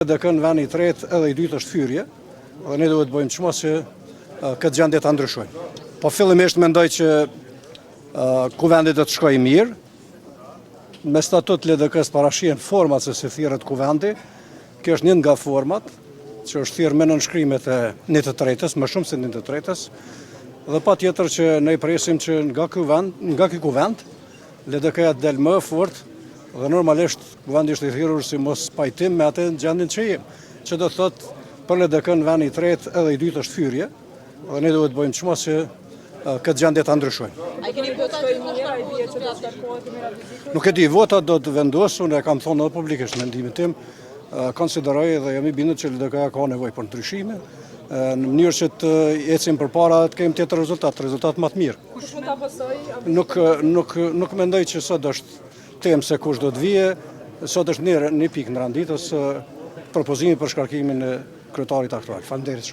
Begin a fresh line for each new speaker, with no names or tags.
Dhe në veni i tretë edhe i dytë është fyrje, dhe ne duhet bëjmë çmo që këtë gjendje ta ndryshojmë. Po fillimisht mendoj që kuvendi do të shkojë mirë. Me statut LDK-s parashihen format se si thirret kuvendi. Kjo është një nga format që është thirrë me nënshkrimet e 1/3-s, më shumë se 1/3-s. Dhe patjetër që ne presim që nga ky kuvend LDK-ja të del më fort. Dhe normalisht kuvendi është i thirrur si mos pajtim me atë gjendjen që jemi. Që do të thotë për LDK në veni i tretë edhe i dytë është fyrje, dhe ne duhet bëjmë çmo që këtë gjendje ta ndryshojmë.
A keni votat mirë, bie që do të takohet me radhëzikën?
Nuk e di, votat do të vendos, unë e kam thonë edhe publikisht mendimin tim, konsideroj dhe jam i bindur që LDK ka nevojë për ndryshime, në mënyrë që të ecim përpara të kemi tjetër rezultat më të mirë.
Kush mund ta pasojë?
Nuk mendoj që sot është temë se kush do të vije, sot është një pikë në randitës propozimi për shkarkimin e kryetarit aktual. Faleminderit.